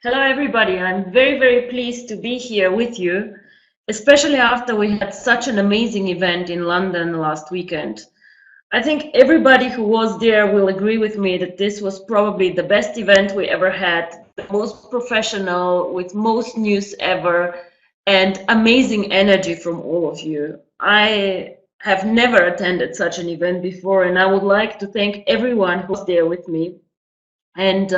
Hello, everybody. I'm very, very pleased to be here with you, especially after we had such an amazing event in London last weekend. I think everybody who was there will agree with me that this was probably the best event we ever had, the most professional, with most news ever, and amazing energy from all of you. I have never attended such an event before, and I would like to thank everyone who was there with me. And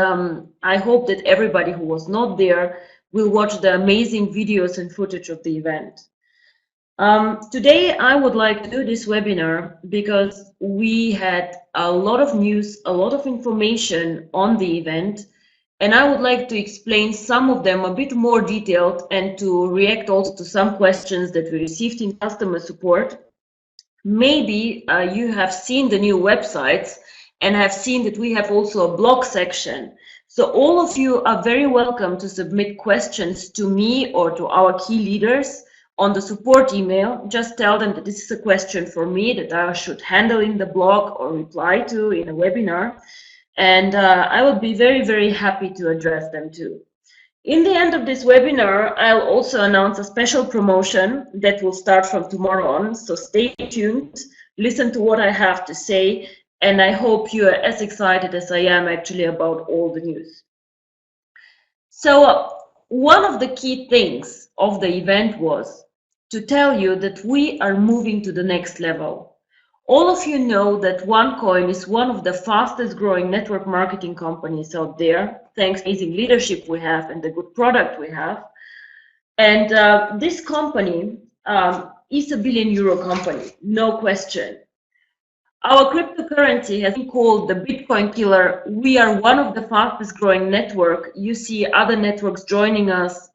I hope that everybody who was not there will watch the amazing videos and footage of the event. Today, I would like to do this webinar because we had a lot of news, a lot of information on the event, and I would like to explain some of them a bit more detailed and to react also to some questions that we received in customer support. Maybe you have seen the new websites and have seen that we have also a blog section. So all of you are very welcome to submit questions to me or to our key leaders on the support email. Just tell them that this is a question for me that I should handle in the blog or reply to in a webinar. And I would be very, very happy to address them too. In the end of this webinar, I'll also announce a special promotion that will start from tomorrow on. So stay tuned, listen to what I have to say, and I hope you are as excited as I am actually about all the news. So one of the key things of the event was to tell you that we are moving to the next level. All of you know that OneCoin is one of the fastest growing network marketing companies out there, thanks to the amazing leadership we have and the good product we have. And this company is a billion-euro company, no question. Our cryptocurrency has been called the Bitcoin killer. We are one of the fastest growing network. You see other networks joining us,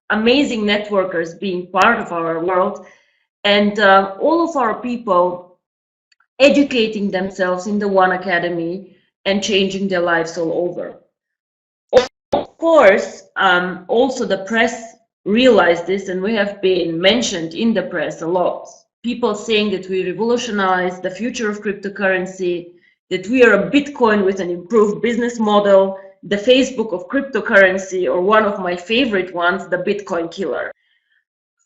amazing networkers being part of our world, and all of our people educating themselves in the One Academy and changing their lives all over. Of course, also the press realized this, and we have been mentioned in the press a lot. People saying that we revolutionize the future of cryptocurrency, that we are a Bitcoin with an improved business model, the Facebook of cryptocurrency, or one of my favorite ones, the Bitcoin killer.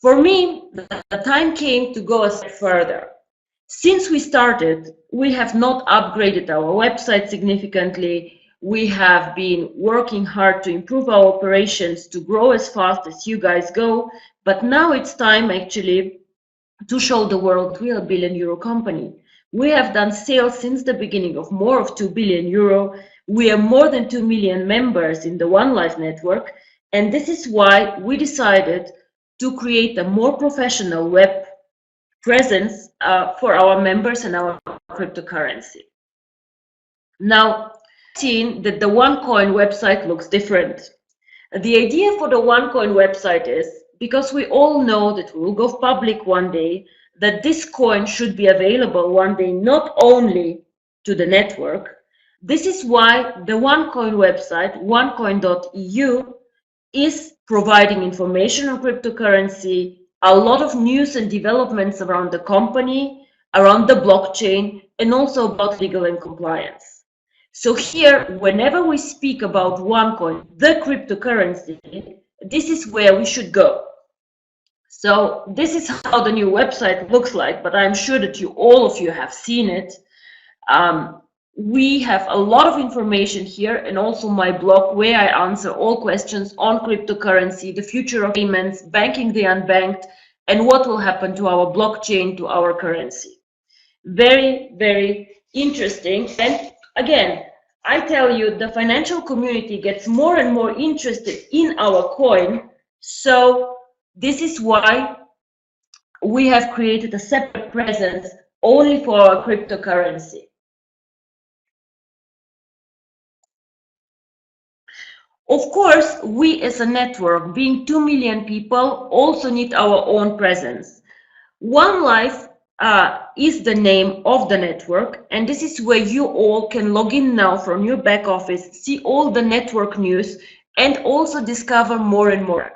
For me, the time came to go a step further. Since we started, we have not upgraded our website significantly. We have been working hard to improve our operations to grow as fast as you guys go. But now it's time actually to show the world we are a billion-euro company. We have done sales since the beginning of more of 2 billion euro. We are more than 2 million members in the OneLife network. And this is why we decided to create a more professional web presence for our members and our cryptocurrency. Now, seen that the OneCoin website looks different. The idea for the OneCoin website is, because we all know that we will go public one day, that this coin should be available one day not only to the network. This is why the OneCoin website, onecoin.eu, is providing information on cryptocurrency, a lot of news and developments around the company, around the blockchain, and also about legal and compliance. So here, whenever we speak about OneCoin, the cryptocurrency, this is where we should go. So this is how the new website looks like, but I'm sure that all of you have seen it. We have a lot of information here, and also my blog where I answer all questions on cryptocurrency, the future of payments, banking the unbanked, and what will happen to our blockchain, to our currency. Very, very interesting. And again, I tell you, the financial community gets more and more interested in our coin. So this is why we have created a separate presence only for our cryptocurrency. Of course, we as a network, being 2 million people, also need our own presence. OneLife is the name of the network, and this is where you all can log in now from your back office, see all the network news, and also discover more and more.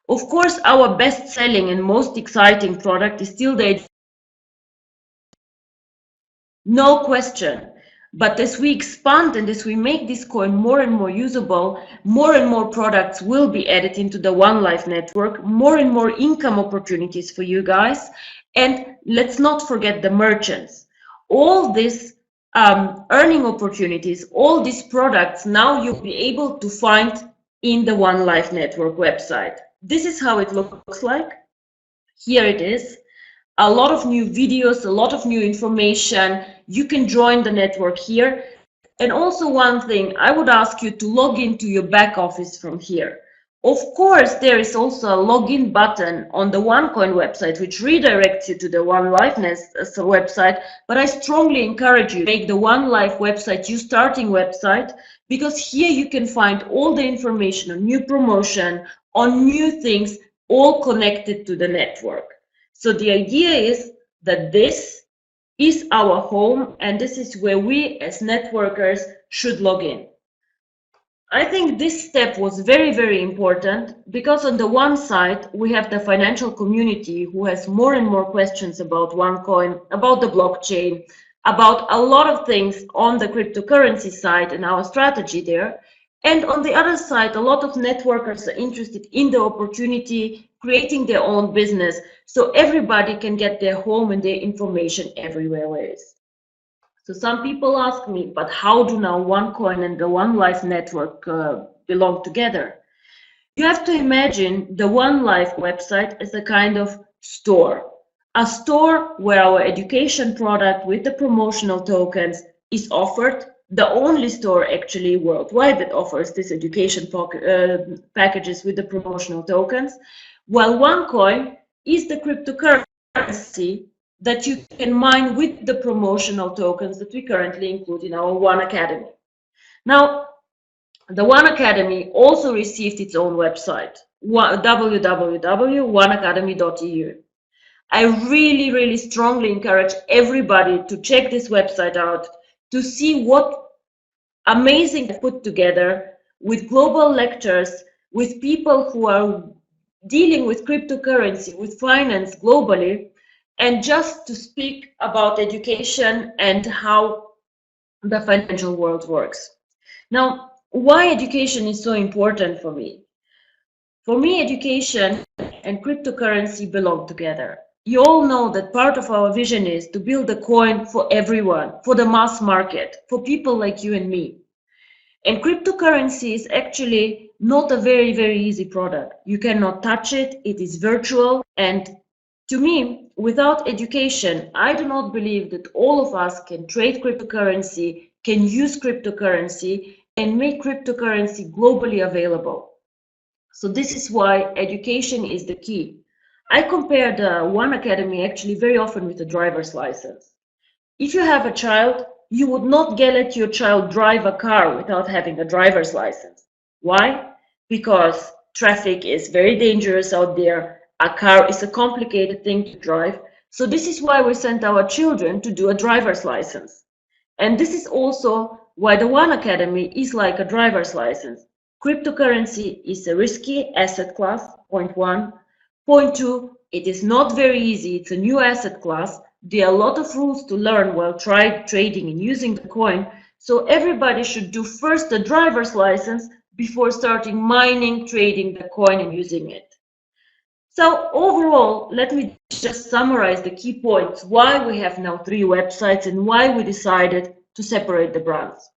Of course, our best-selling and most exciting product is still the no question. But as we expand and as we make this coin more and more usable, more and more products will be added into the OneLife network, more and more income opportunities for you guys. And let's not forget the merchants. All these earning opportunities, all these products, now you'll be able to find in the OneLife network website. This is how it looks like. Here it is. A lot of new videos, a lot of new information. You can join the network here. And also one thing, I would ask you to log into your back office from here. Of course, there is also a login button on the OneCoin website, which redirects you to the OneLife website. But I strongly encourage you to make the OneLife website your starting website, because here you can find all the information on new promotion, on new things, all connected to the network. So the idea is that this is our home, and this is where we as networkers should log in. I think this step was very, very important, because on the one side, we have the financial community who has more and more questions about OneCoin, about the blockchain, about a lot of things on the cryptocurrency side and our strategy there. And on the other side, a lot of networkers are interested in the opportunity, creating their own business, so everybody can get their home and their information everywhere. So some people ask me, but how do now OneCoin and the OneLife network belong together? You have to imagine the OneLife website as a kind of store. A store where our education product with the promotional tokens is offered, the only store actually worldwide that offers this education packages with the promotional tokens, while OneCoin is the cryptocurrency that you can mine with the promotional tokens that we currently include in our One Academy. Now, the One Academy also received its own website, www.oneacademy.eu. I really, really strongly encourage everybody to check this website out, to see what amazing put together with global lectures, with people who are dealing with cryptocurrency, with finance globally, and just to speak about education and how the financial world works. Now, why education is so important for me? For me, education and cryptocurrency belong together. You all know that part of our vision is to build a coin for everyone, for the mass market, for people like you and me. And cryptocurrency is actually not a very, very easy product. You cannot touch it, it is virtual, and to me, without education, I do not believe that all of us can trade cryptocurrency, can use cryptocurrency, and make cryptocurrency globally available. So this is why education is the key. I compare the One Academy actually very often with a driver's license. If you have a child, you would not let your child drive a car without having a driver's license. Why? Because traffic is very dangerous out there. A car is a complicated thing to drive. So this is why we send our children to do a driver's license. And this is also why the One Academy is like a driver's license. Cryptocurrency is a risky asset class, point one. Point two, it is not very easy. It's a new asset class. There are a lot of rules to learn while trading and using the coin. So everybody should do first a driver's license before starting mining, trading the coin and using it. So overall, let me just summarize the key points why we have now 3 websites and why we decided to separate the brands.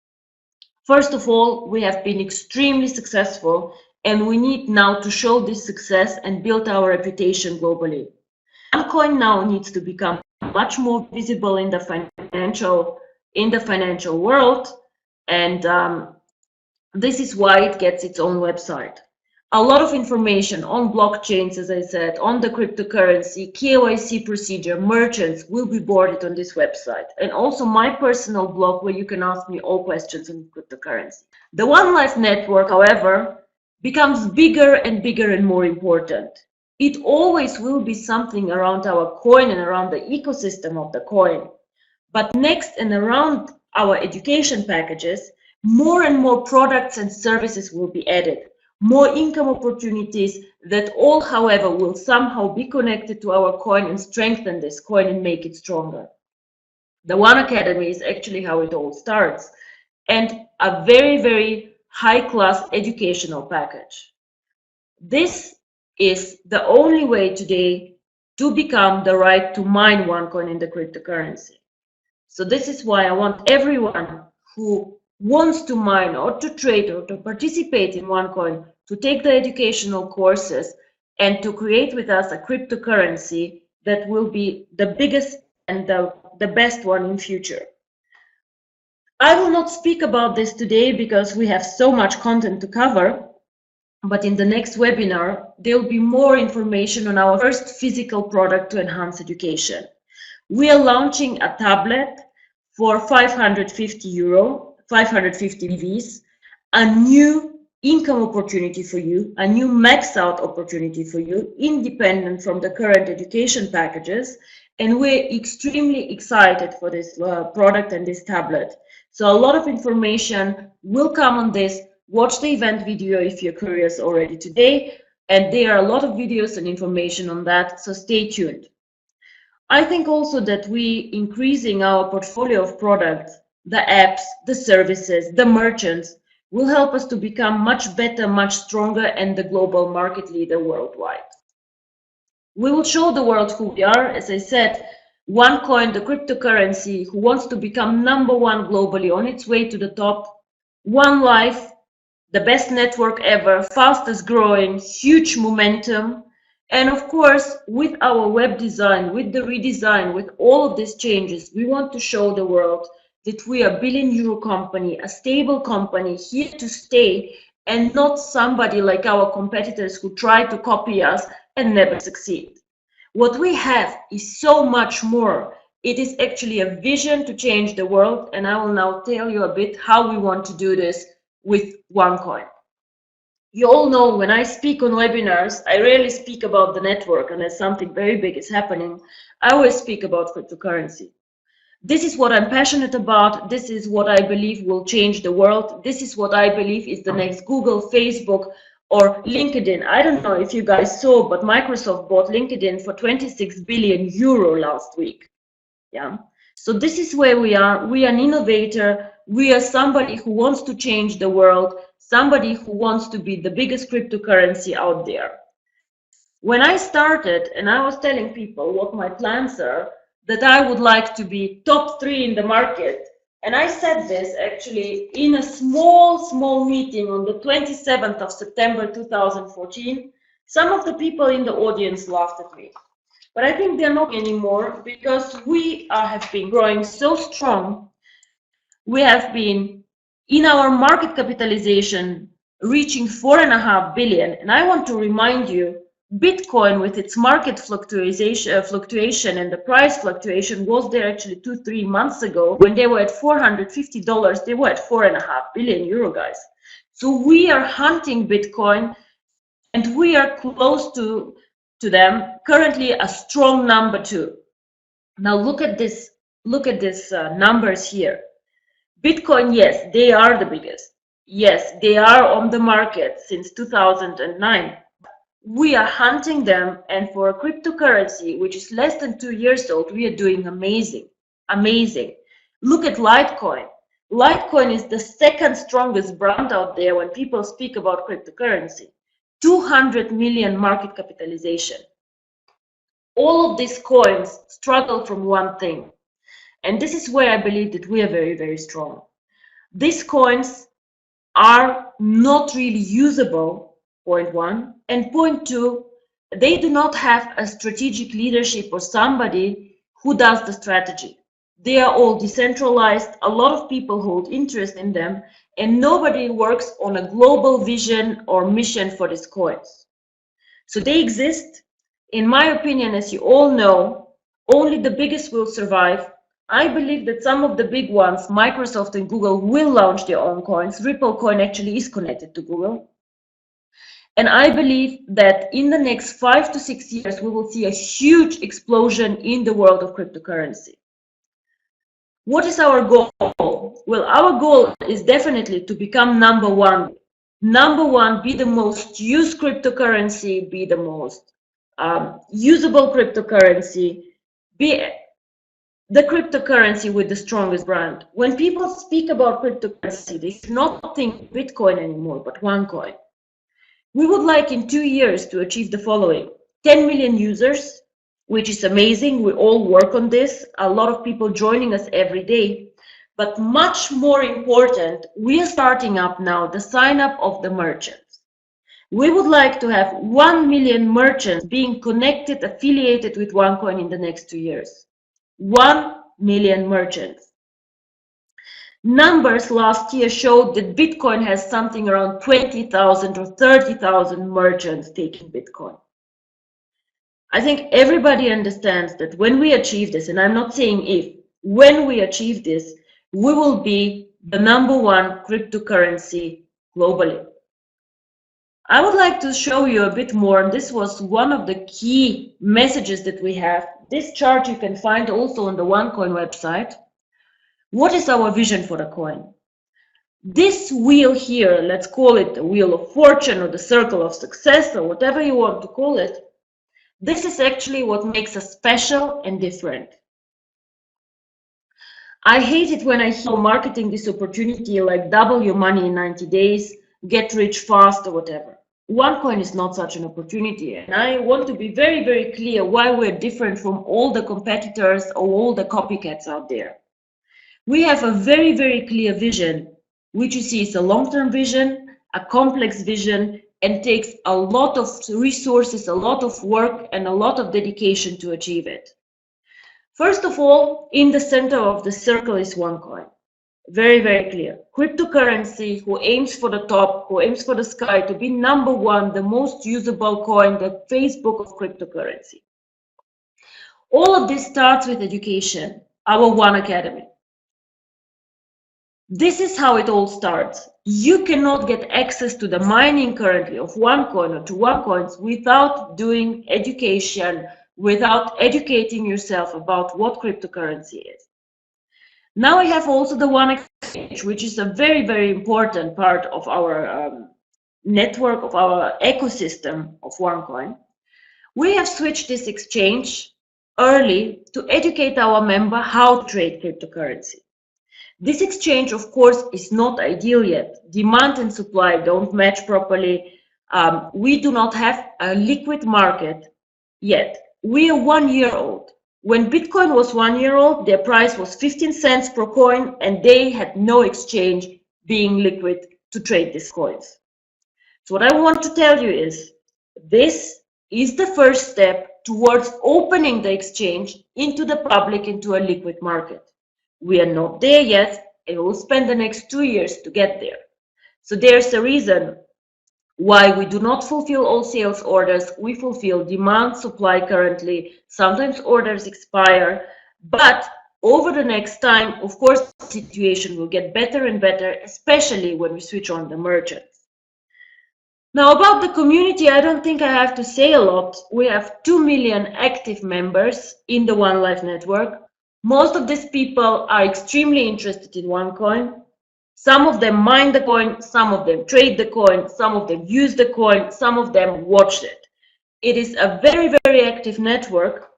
First of all, we have been extremely successful, and we need now to show this success and build our reputation globally. OneCoin now needs to become much more visible in the financial world, and this is why it gets its own website. A lot of information on blockchains, as I said, on the cryptocurrency, KYC procedure, merchants will be boarded on this website. And also my personal blog where you can ask me all questions on cryptocurrency. The OneLife network, however, becomes bigger and bigger and more important. It always will be something around our coin and around the ecosystem of the coin. But next and around our education packages, more and more products and services will be added. More income opportunities that all, however, will somehow be connected to our coin and strengthen this coin and make it stronger. The One Academy is actually how it all starts, and a very, very high-class educational package. This is the only way today to become the right to mine OneCoin in the cryptocurrency. So this is why I want everyone who wants to mine or to trade or to participate in OneCoin to take the educational courses and to create with us a cryptocurrency that will be the biggest and the best one in future. I will not speak about this today because we have so much content to cover, but in the next webinar, there will be more information on our first physical product to enhance education. We are launching a tablet for 550 euro, 550 VVs, a new income opportunity for you, a new max out opportunity for you, independent from the current education packages. And we're extremely excited for this product and this tablet. So a lot of information will come on this. Watch the event video if you're curious already today. And there are a lot of videos and information on that, so stay tuned. I think also that we increasing our portfolio of products, the apps, the services, the merchants, will help us to become much better, much stronger, and the global market leader worldwide. We will show the world who we are. As I said, OneCoin, the cryptocurrency, who wants to become #1 globally on its way to the top. OneLife, the best network ever, fastest growing, huge momentum. And of course, with our web design, with the redesign, with all of these changes, we want to show the world that we are a billion-euro company, a stable company, here to stay, and not somebody like our competitors who try to copy us and never succeed. What we have is so much more. It is actually a vision to change the world, and I will now tell you a bit how we want to do this with OneCoin. You all know when I speak on webinars, I rarely speak about the network unless something very big is happening. I always speak about cryptocurrency. This is what I'm passionate about. This is what I believe will change the world. This is what I believe is the next Google, Facebook, or LinkedIn. I don't know if you guys saw, but Microsoft bought LinkedIn for 26 billion euro last week. Yeah. So this is where we are. We are an innovator. We are somebody who wants to change the world, somebody who wants to be the biggest cryptocurrency out there. When I started and I was telling people what my plans are, that I would like to be top 3 in the market, and I said this actually in a small meeting on the 27th of September 2014, some of the people in the audience laughed at me. But I think they're not anymore, because we have been growing so strong. We have been in our market capitalization reaching 4.5 billion. And I want to remind you, Bitcoin with its market fluctuation and the price fluctuation was there actually 2-3 months ago. When they were at $450, they were at 4.5 billion euro, guys. So we are hunting Bitcoin, and we are close to them, currently a strong number 2. Now look at this numbers here. Bitcoin, yes, they are the biggest. Yes, they are on the market since 2009. We are hunting them, and for a cryptocurrency which is less than 2 years old, we are doing amazing. Look at Litecoin. Litecoin is the second strongest brand out there when people speak about cryptocurrency. 200 million market capitalization. All of these coins struggle from one thing. And this is where I believe that we are very, very strong. These coins are not really usable, point 1. And point 2, they do not have a strategic leadership or somebody who does the strategy. They are all decentralized. A lot of people hold interest in them, and nobody works on a global vision or mission for these coins. So they exist. In my opinion, as you all know, only the biggest will survive. I believe that some of the big ones, Microsoft and Google, will launch their own coins. Ripple coin actually is connected to Google. And I believe that in the next 5 to 6 years, we will see a huge explosion in the world of cryptocurrency. What is our goal? Well, our goal is definitely to become #1. #1, be the most used cryptocurrency, be the most usable cryptocurrency, be the cryptocurrency with the strongest brand. When people speak about cryptocurrency, they do not think Bitcoin anymore, but OneCoin. We would like in 2 years to achieve the following: 10 million users, which is amazing. We all work on this. A lot of people joining us every day. But much more important, we are starting up now the sign up of the merchants. We would like to have 1 million merchants being connected, affiliated with OneCoin in the next 2 years. 1 million merchants. Numbers last year showed that Bitcoin has something around 20,000 or 30,000 merchants taking Bitcoin. I think everybody understands that when we achieve this, and I'm not saying if, when we achieve this, we will be the #1 cryptocurrency globally. I would like to show you a bit more. This was one of the key messages that we have. This chart you can find also on the OneCoin website. What is our vision for the coin? This wheel here, let's call it the wheel of fortune or the circle of success or whatever you want to call it, this is actually what makes us special and different. I hate it when I hear marketing this opportunity like double your money in 90 days, get rich fast or whatever. OneCoin is not such an opportunity, and I want to be very, very clear why we're different from all the competitors or all the copycats out there. We have a very, very clear vision, which you see is a long-term vision, a complex vision, and takes a lot of resources, a lot of work, and a lot of dedication to achieve it. First of all, in the center of the circle is OneCoin. Very, very clear. Cryptocurrency who aims for the top, who aims for the sky, to be #1, the most usable coin, the Facebook of cryptocurrency. All of this starts with education, our One Academy. This is how it all starts. You cannot get access to the mining currently of OneCoin or to OneCoins without doing education, without educating yourself about what cryptocurrency is. Now we have also the One Exchange, which is a very, very important part of our network, of our ecosystem of OneCoin. We have switched this exchange early to educate our member how to trade cryptocurrency. This exchange, of course, is not ideal yet. Demand and supply don't match properly. We do not have a liquid market yet. We are 1 year old. When Bitcoin was 1 year old, their price was 15 cents per coin, and they had no exchange being liquid to trade these coins. So what I want to tell you is, this is the first step towards opening the exchange into the public, into a liquid market. We are not there yet, and we'll spend the next 2 years to get there. So there's a reason why we do not fulfill all sales orders. We fulfill demand, supply currently. Sometimes orders expire, but over the next time, of course, the situation will get better and better, especially when we switch on the merchants. Now, about the community, I don't think I have to say a lot. We have 2 million active members in the OneLife network. Most of these people are extremely interested in OneCoin. Some of them mine the coin, some of them trade the coin, some of them use the coin, some of them watch it. It is a very, very active network.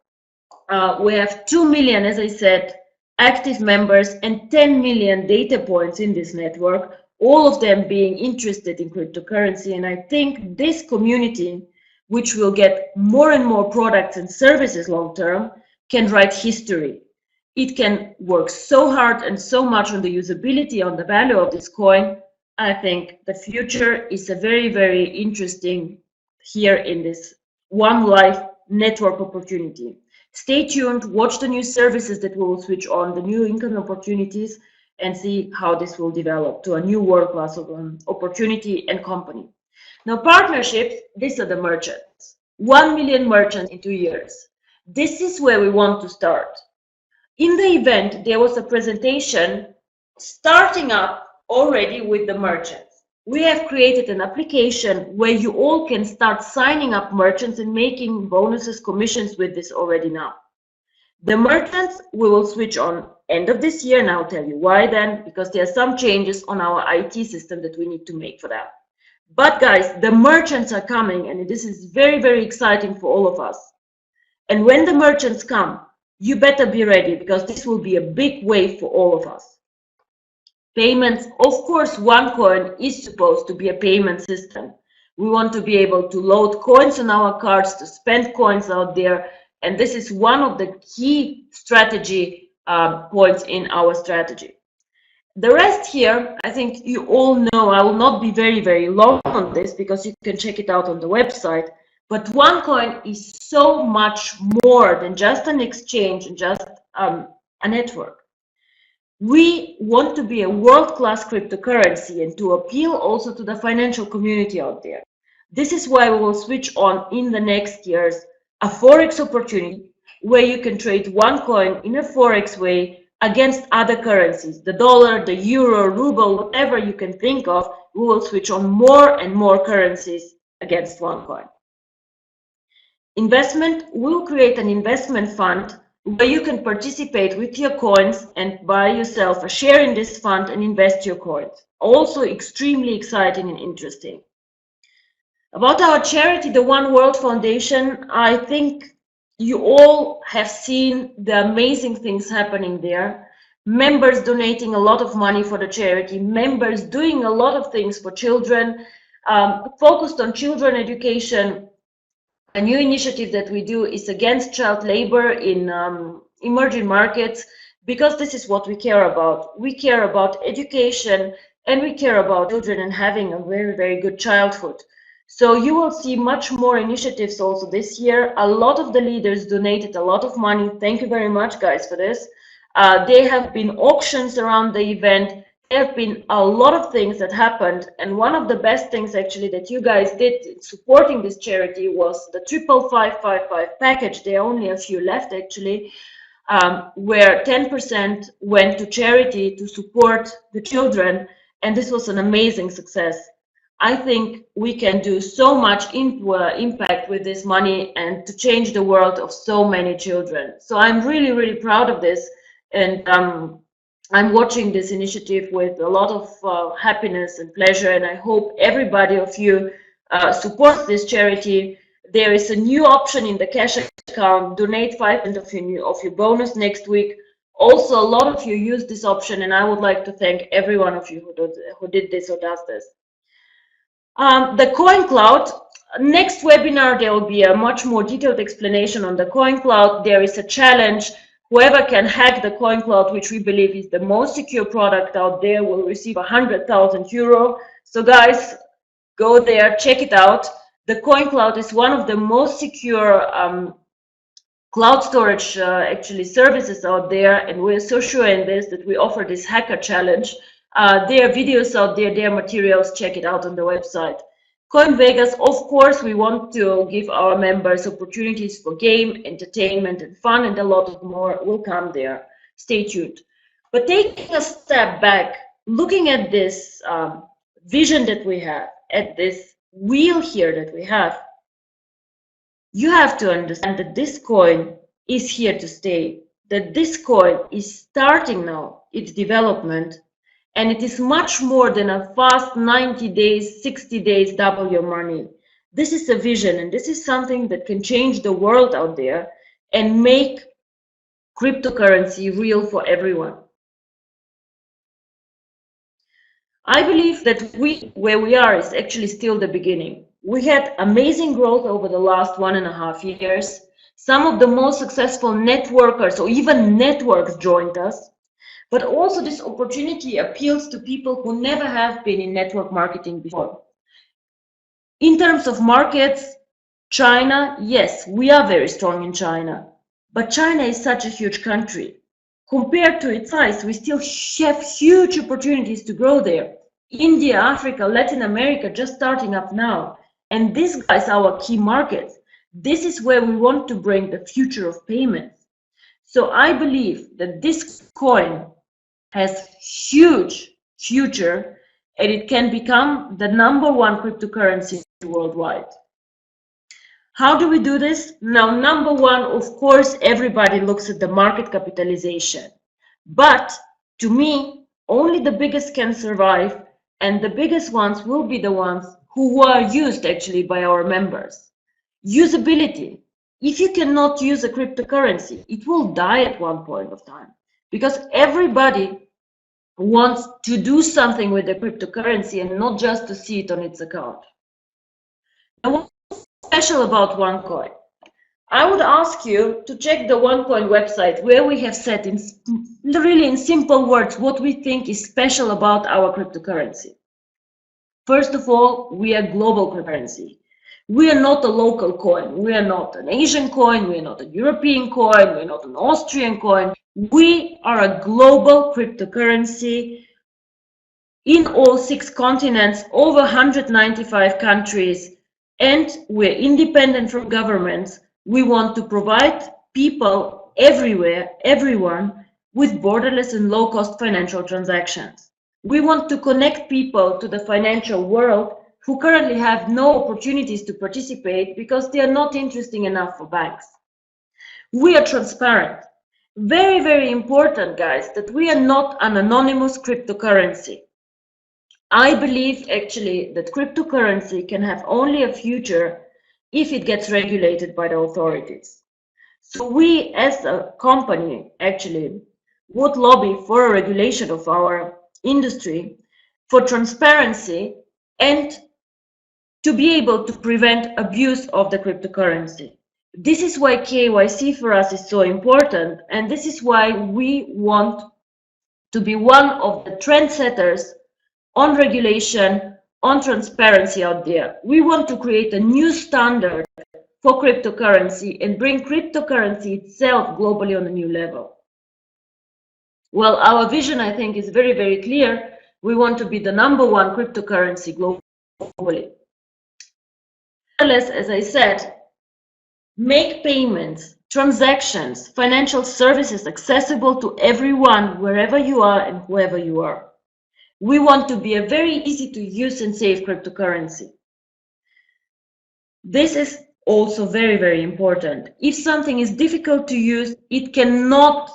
We have 2 million, as I said, active members and 10 million data points in this network, all of them being interested in cryptocurrency. And I think this community, which will get more and more products and services long term, can write history. It can work so hard and so much on the usability, on the value of this coin. I think the future is a very, very interesting here in this OneLife network opportunity. Stay tuned, watch the new services that we will switch on, the new income opportunities, and see how this will develop to a new world-class opportunity and company. Now, partnerships, these are the merchants. 1 million merchants in 2 years. This is where we want to start. In the event, there was a presentation starting up already with the merchants. We have created an application where you all can start signing up merchants and making bonuses, commissions with this already now. The merchants we will switch on end of this year, and I'll tell you why then, because there are some changes on our IT system that we need to make for that. But guys, the merchants are coming, and this is very, very exciting for all of us. And when the merchants come, you better be ready, because this will be a big wave for all of us. Payments, of course, OneCoin is supposed to be a payment system. We want to be able to load coins on our cards, to spend coins out there, and this is one of the key strategy points in our strategy. The rest here, I think you all know. I will not be very long on this, because you can check it out on the website. But OneCoin is so much more than just an exchange and just a network. We want to be a world-class cryptocurrency and to appeal also to the financial community out there. This is why we will switch on in the next years a Forex opportunity where you can trade OneCoin in a Forex way against other currencies, the dollar, the euro, ruble, whatever you can think of. We will switch on more and more currencies against OneCoin. Investment, we'll create an investment fund where you can participate with your coins and buy yourself a share in this fund and invest your coins. Also extremely exciting and interesting. About our charity, the One World Foundation, I think you all have seen the amazing things happening there. Members donating a lot of money for the charity, members doing a lot of things for children, focused on children education. A new initiative that we do is against child labor in emerging markets, because this is what we care about. We care about education and we care about children and having a very good childhood. So you will see much more initiatives also this year. A lot of the leaders donated a lot of money. Thank you very much, guys, for this. There have been auctions around the event. There have been a lot of things that happened, and one of the best things actually that you guys did supporting this charity was the 55555 package. There are only a few left actually, where 10% went to charity to support the children, and this was an amazing success. I think we can do so much impact with this money and to change the world of so many children. So I'm really proud of this, and I'm watching this initiative with a lot of happiness and pleasure, and I hope everybody of you supports this charity. There is a new option in the cash account. Donate 5% of your bonus next week. Also, a lot of you use this option, and I would like to thank every one of you who did this or does this. The Coin Cloud. Next webinar, there will be a much more detailed explanation on the Coin Cloud. There is a challenge. Whoever can hack the Coin Cloud, which we believe is the most secure product out there, will receive 100,000 euro. So guys, go there, check it out. The Coin Cloud is one of the most secure cloud storage actually services out there, and we're so sure in this that we offer this hacker challenge. There are videos out there, there are materials, check it out on the website. Coin Vegas, of course, we want to give our members opportunities for game, entertainment, and fun, and a lot of more will come there. Stay tuned. But taking a step back, looking at this vision that we have, at this wheel here that we have, you have to understand that this coin is here to stay, that this coin is starting now its development. And it is much more than a fast 90 days, 60 days, double your money. This is a vision, and this is something that can change the world out there and make cryptocurrency real for everyone. I believe that where we are is actually still the beginning. We had amazing growth over the last 1.5 years. Some of the most successful networkers or even networks joined us. But also this opportunity appeals to people who never have been in network marketing before. In terms of markets, China, yes, we are very strong in China, but China is such a huge country. Compared to its size, we still have huge opportunities to grow there. India, Africa, Latin America, just starting up now. And these guys are our key markets. This is where we want to bring the future of payments. So I believe that this coin has huge future, and it can become the #1 cryptocurrency worldwide. How do we do this? Now, #1, of course, everybody looks at the market capitalization. But to me, only the biggest can survive, and the biggest ones will be the ones who are used actually by our members. Usability. if you cannot use a cryptocurrency, it will die at one point of time, because everybody wants to do something with the cryptocurrency and not just to see it on its account. Now, what's special about OneCoin? I would ask you to check the OneCoin website, where we have said really in simple words what we think is special about our cryptocurrency. First of all, we are global cryptocurrency. We are not a local coin. We are not an Asian coin. We are not a European coin. We are not an Austrian coin. We are a global cryptocurrency in all 6 continents, over 195 countries, and we're independent from governments. We want to provide people everywhere, everyone, with borderless and low-cost financial transactions. We want to connect people to the financial world who currently have no opportunities to participate because they are not interesting enough for banks. We are transparent. Very, very important, guys, that we are not an anonymous cryptocurrency. I believe actually that cryptocurrency can have only a future if it gets regulated by the authorities. So we as a company actually would lobby for a regulation of our industry, for transparency, and to be able to prevent abuse of the cryptocurrency. This is why KYC for us is so important, and this is why we want to be one of the trendsetters on regulation, on transparency out there. We want to create a new standard for cryptocurrency and bring cryptocurrency itself globally on a new level. Well, our vision, I think, is very, very clear. We want to be the #1 cryptocurrency globally. Nevertheless, as I said, make payments, transactions, financial services accessible to everyone, wherever you are and whoever you are. We want to be a very easy to use and safe cryptocurrency. This is also very, very important. If something is difficult to use, it cannot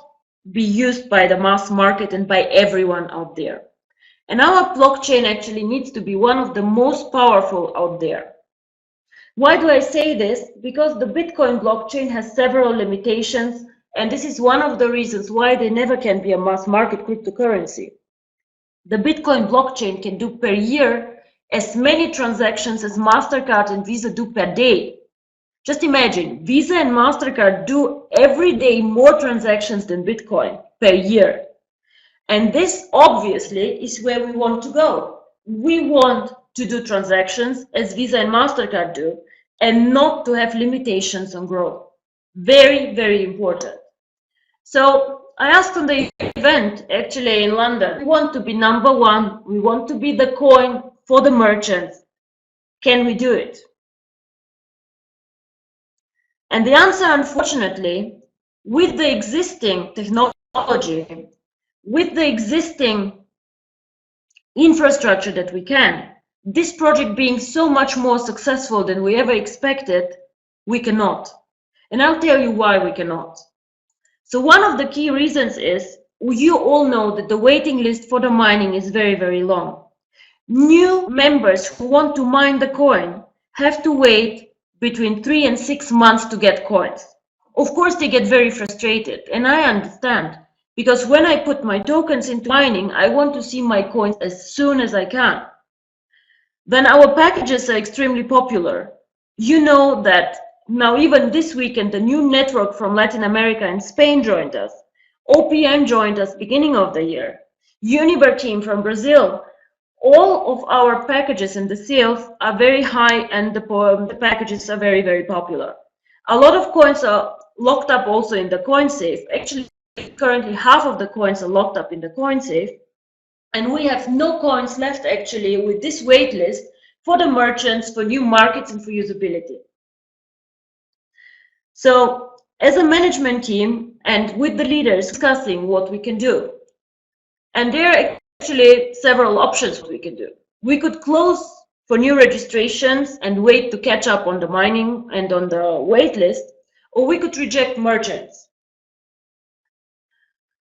be used by the mass market and by everyone out there. And our blockchain actually needs to be one of the most powerful out there. Why do I say this? Because the Bitcoin blockchain has several limitations, and this is one of the reasons why they never can be a mass market cryptocurrency. The Bitcoin blockchain can do per year as many transactions as MasterCard and Visa do per day. Just imagine, Visa and MasterCard do every day more transactions than Bitcoin per year. And this obviously is where we want to go. We want to do transactions as Visa and MasterCard do, and not to have limitations on growth. Very, very important. So I asked on the event actually in London, we want to be #1, we want to be the coin for the merchants. Can we do it? And the answer, unfortunately, with the existing technology, with the existing infrastructure that we can, this project being so much more successful than we ever expected, we cannot. And I'll tell you why we cannot. So one of the key reasons is, you all know that the waiting list for the mining is very, very long. New members who want to mine the coin have to wait between 3 and 6 months to get coins. Of course, they get very frustrated, and I understand, because when I put my tokens into mining, I want to see my coins as soon as I can. Then our packages are extremely popular. You know that now even this weekend, a new network from Latin America and Spain joined us. OPM joined us beginning of the year. Uniber team from Brazil. All of our packages and the sales are very high, and the packages are very, very popular. A lot of coins are locked up also in the coin safe. Actually, currently half of the coins are locked up in the coin safe. And we have no coins left actually with this wait list for the merchants, for new markets, and for usability. So as a management team and with the leaders discussing what we can do. And there are actually several options what we can do. We could close for new registrations and wait to catch up on the mining and on the wait list, or we could reject merchants.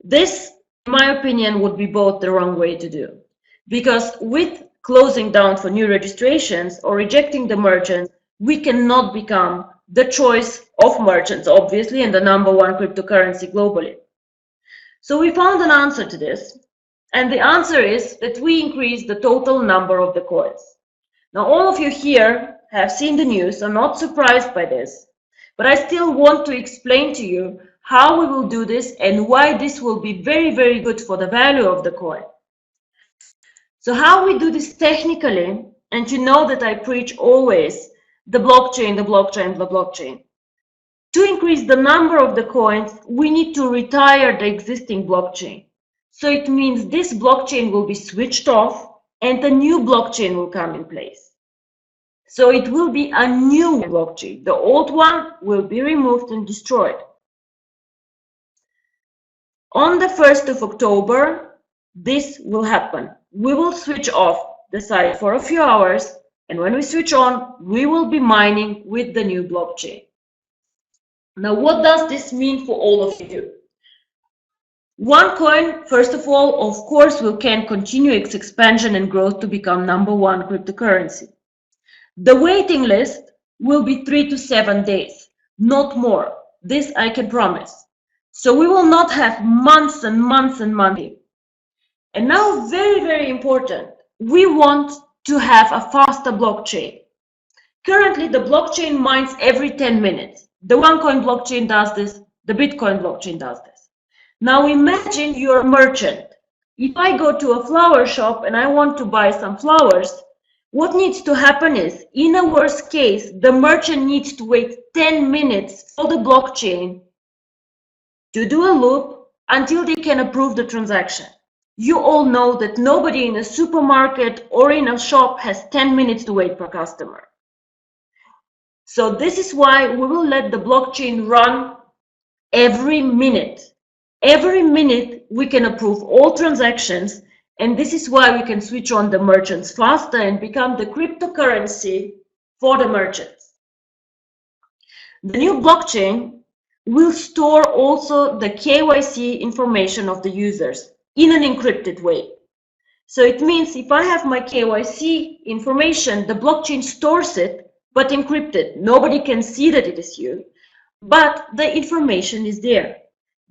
This, in my opinion, would be both the wrong way to do, because with closing down for new registrations or rejecting the merchants, we cannot become the choice of merchants, obviously, and the #1 cryptocurrency globally. So we found an answer to this, and the answer is that we increase the total number of the coins. Now, all of you here have seen the news, are not surprised by this, but I still want to explain to you how we will do this and why this will be very, very good for the value of the coin. So how we do this technically, and you know that I preach always the blockchain, the blockchain, the blockchain. To increase the number of the coins, we need to retire the existing blockchain. So it means this blockchain will be switched off and a new blockchain will come in place. So it will be a new blockchain. The old one will be removed and destroyed. On the 1st of October, this will happen. We will switch off the site for a few hours, and when we switch on, we will be mining with the new blockchain. Now, what does this mean for all of you? OneCoin, first of all, of course, can continue its expansion and growth to become #1 cryptocurrency. The waiting list will be 3 to 7 days, not more. This I can promise. So we will not have months and months and months. And now, very, very important, we want to have a faster blockchain. Currently, the blockchain mines every 10 minutes. The OneCoin blockchain does this, the Bitcoin blockchain does this. Now imagine you're a merchant. If I go to a flower shop and I want to buy some flowers, what needs to happen is, in a worst case, the merchant needs to wait 10 minutes for the blockchain to do a loop until they can approve the transaction. You all know that nobody in a supermarket or in a shop has 10 minutes to wait per customer. So this is why we will let the blockchain run every minute. Every minute we can approve all transactions, and this is why we can switch on the merchants faster and become the cryptocurrency for the merchants. The new blockchain will store also the KYC information of the users in an encrypted way. So it means if I have my KYC information, the blockchain stores it, but encrypted. Nobody can see that it is you, but the information is there.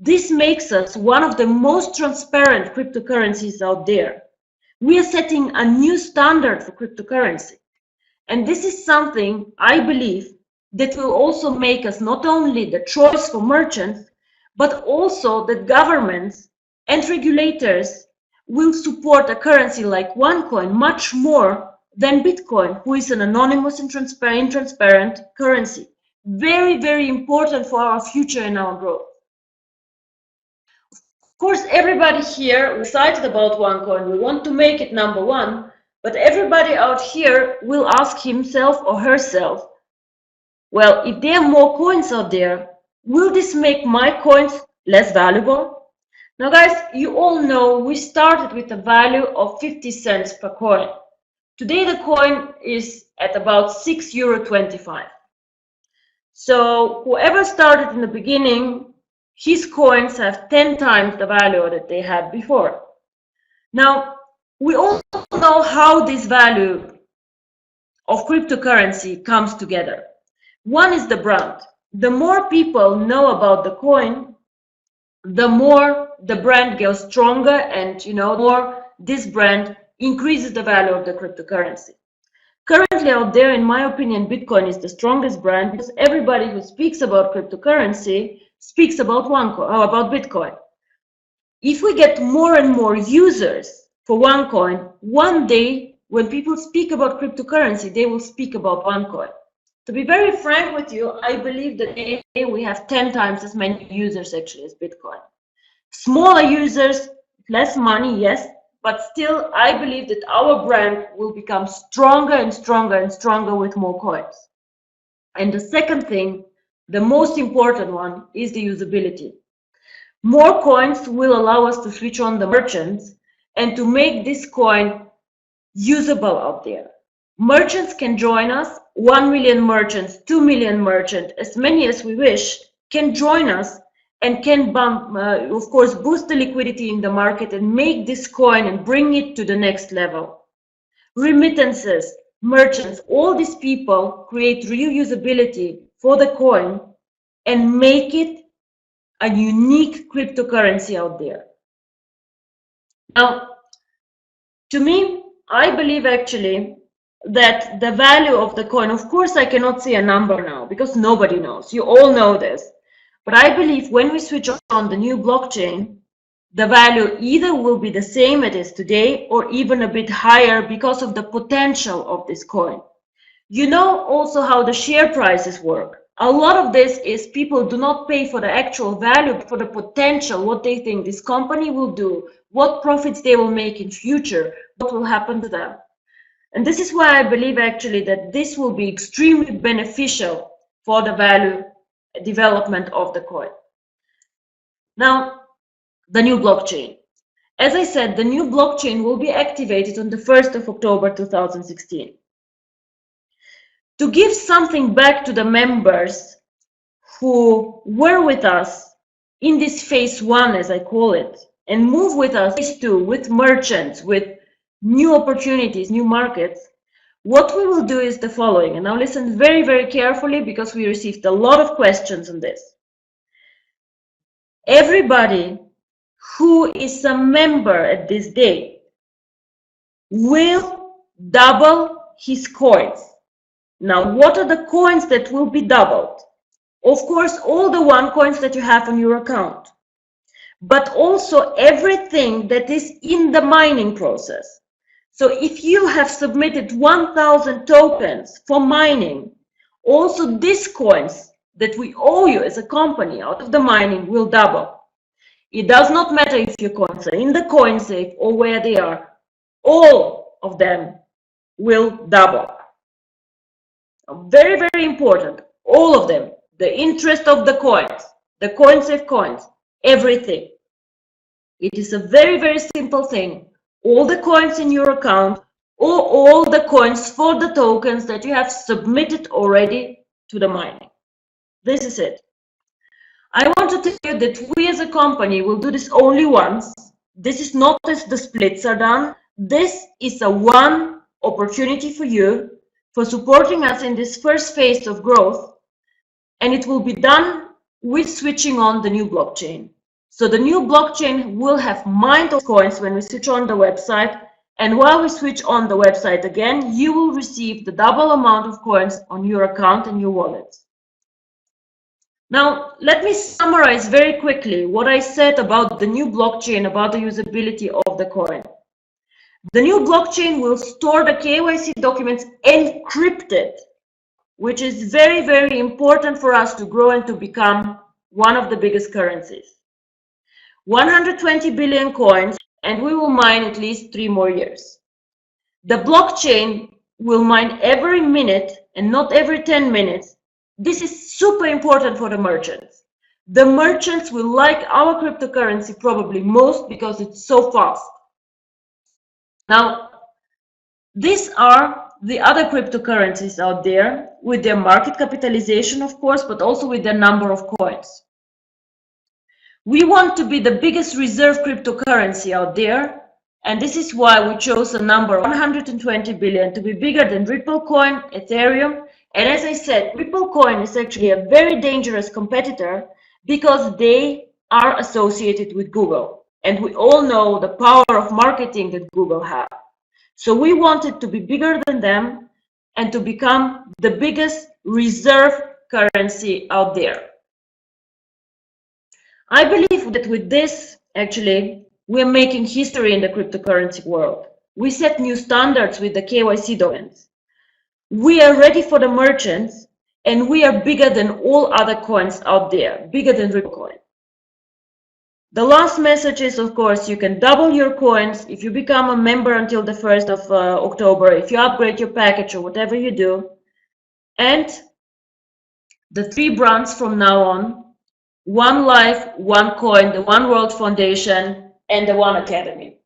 This makes us one of the most transparent cryptocurrencies out there. We are setting a new standard for cryptocurrency. And this is something I believe that will also make us not only the choice for merchants, but also that governments and regulators will support a currency like OneCoin much more than Bitcoin, who is an anonymous and transparent currency. Very, very important for our future and our growth. Of course, everybody here is excited about OneCoin. We want to make it #1, but everybody out here will ask himself or herself, well, if there are more coins out there, will this make my coins less valuable? Now, guys, you all know we started with a value of 50 cents per coin. Today, the coin is at about €6.25. So whoever started in the beginning, his coins have 10 times the value that they had before. Now, we all know how this value of cryptocurrency comes together. One is the brand. The more people know about the coin, the more the brand gets stronger, and more this brand increases the value of the cryptocurrency. Currently out there, in my opinion, Bitcoin is the strongest brand because everybody who speaks about cryptocurrency speaks about about Bitcoin. If we get more and more users for OneCoin, one day when people speak about cryptocurrency, they will speak about OneCoin. To be very frank with you, I believe that today we have 10 times as many users actually as Bitcoin. Smaller users, less money, yes, but still I believe that our brand will become stronger and stronger and stronger with more coins. And the second thing, the most important one, is the usability. More coins will allow us to switch on the merchants and to make this coin usable out there. Merchants can join us, 1 million merchants, 2 million merchants, as many as we wish, can join us and can of course, boost the liquidity in the market and make this coin and bring it to the next level. Remittances, merchants, all these people create real usability for the coin and make it a unique cryptocurrency out there. Now, to me, I believe actually that the value of the coin, of course, I cannot say a number now because nobody knows. You all know this. But I believe when we switch on the new blockchain, the value either will be the same it is today or even a bit higher because of the potential of this coin. You know also how the share prices work. A lot of this is people do not pay for the actual value, but for the potential, what they think this company will do, what profits they will make in future, what will happen to them. And this is why I believe actually that this will be extremely beneficial for the value development of the coin. Now, the new blockchain. As I said, the new blockchain will be activated on the 1st of October 2016. To give something back to the members who were with us in this phase 1, as I call it, and move with us phase 2, with merchants, with new opportunities, new markets, what we will do is the following. And now listen very, very carefully because we received a lot of questions on this. Everybody who is a member at this date will double his coins. Now, what are the coins that will be doubled? Of course, all the OneCoins that you have on your account, but also everything that is in the mining process. So if you have submitted 1,000 tokens for mining, also these coins that we owe you as a company out of the mining will double. It does not matter if your coins are in the coin safe or where they are, all of them will double. Very, very important, all of them, the interest of the coins, the coin safe coins, everything. It is a very, very simple thing. All the coins in your account or all the coins for the tokens that you have submitted already to the mining. This is it. I want to tell you that we as a company will do this only once. This is not as the splits are done. This is a one opportunity for you for supporting us in this first phase of growth, and it will be done with switching on the new blockchain. So the new blockchain will have mined those coins when we switch on the website, and while we switch on the website again, you will receive the double amount of coins on your account and your wallet. Now, let me summarize very quickly what I said about the new blockchain, about the usability of the coin. The new blockchain will store the KYC documents encrypted, which is very, very important for us to grow and to become one of the biggest currencies. 120 billion coins, and we will mine at least 3 more years. The blockchain will mine every minute and not every 10 minutes. This is super important for the merchants. The merchants will like our cryptocurrency probably most because it's so fast. Now, these are the other cryptocurrencies out there with their market capitalization, of course, but also with their number of coins. We want to be the biggest reserve cryptocurrency out there, and this is why we chose a number 120 billion to be bigger than Ripple Coin, Ethereum. And as I said, Ripple Coin is actually a very dangerous competitor because they are associated with Google. And we all know the power of marketing that Google has. So we wanted to be bigger than them and to become the biggest reserve currency out there. I believe that with this, actually, we're making history in the cryptocurrency world. We set new standards with the KYC documents. We are ready for the merchants, and we are bigger than all other coins out there, bigger than Ripple Coin. The last message is, of course, you can double your coins if you become a member until the 1st of October, if you upgrade your package or whatever you do. And the 3 brands from now on: OneLife, OneCoin, the One World Foundation, and the One Academy.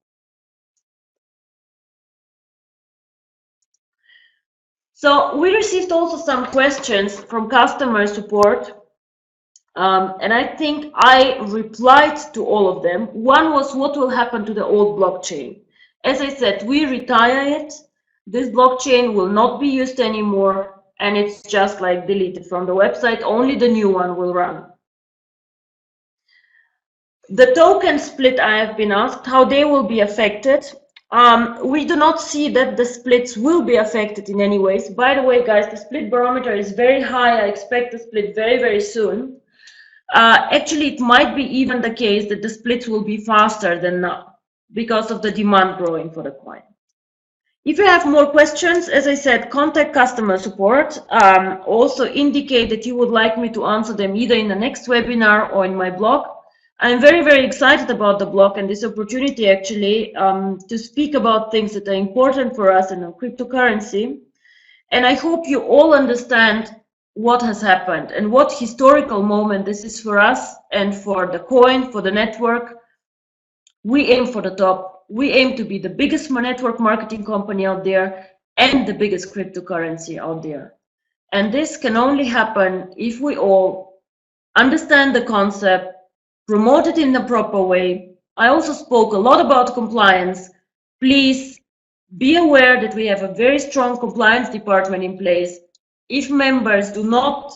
So we received also some questions from customer support. And I think I replied to all of them. One was, what will happen to the old blockchain? As I said, we retire it. This blockchain will not be used anymore. and it's just like deleted from the website. Only the new one will run. The token split, I have been asked how they will be affected. We do not see that the splits will be affected in any ways. By the way, guys, the split barometer is very high. I expect the split very, very soon. Actually, it might be even the case that the splits will be faster than now because of the demand growing for the coin. If you have more questions, as I said, contact customer support. Also indicate that you would like me to answer them either in the next webinar or in my blog. I'm very, very excited about the blog and this opportunity actually to speak about things that are important for us in cryptocurrency. And I hope you all understand what has happened and what historical moment this is for us and for the coin, for the network. We aim for the top. We aim to be the biggest network marketing company out there and the biggest cryptocurrency out there. And this can only happen if we all understand the concept, promote it in the proper way. I also spoke a lot about compliance. Please be aware that we have a very strong compliance department in place. If members do not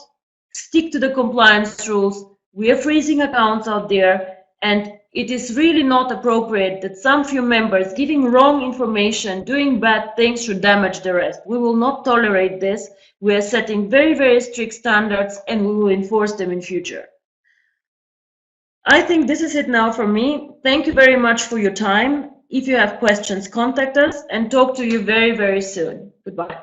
stick to the compliance rules, we are freezing accounts out there, and it is really not appropriate that some few members giving wrong information, doing bad things should damage the rest. We will not tolerate this. We are setting very, very strict standards and we will enforce them in future. I think this is it now from me. Thank you very much for your time. If you have questions, contact us and talk to you very, very soon. Goodbye.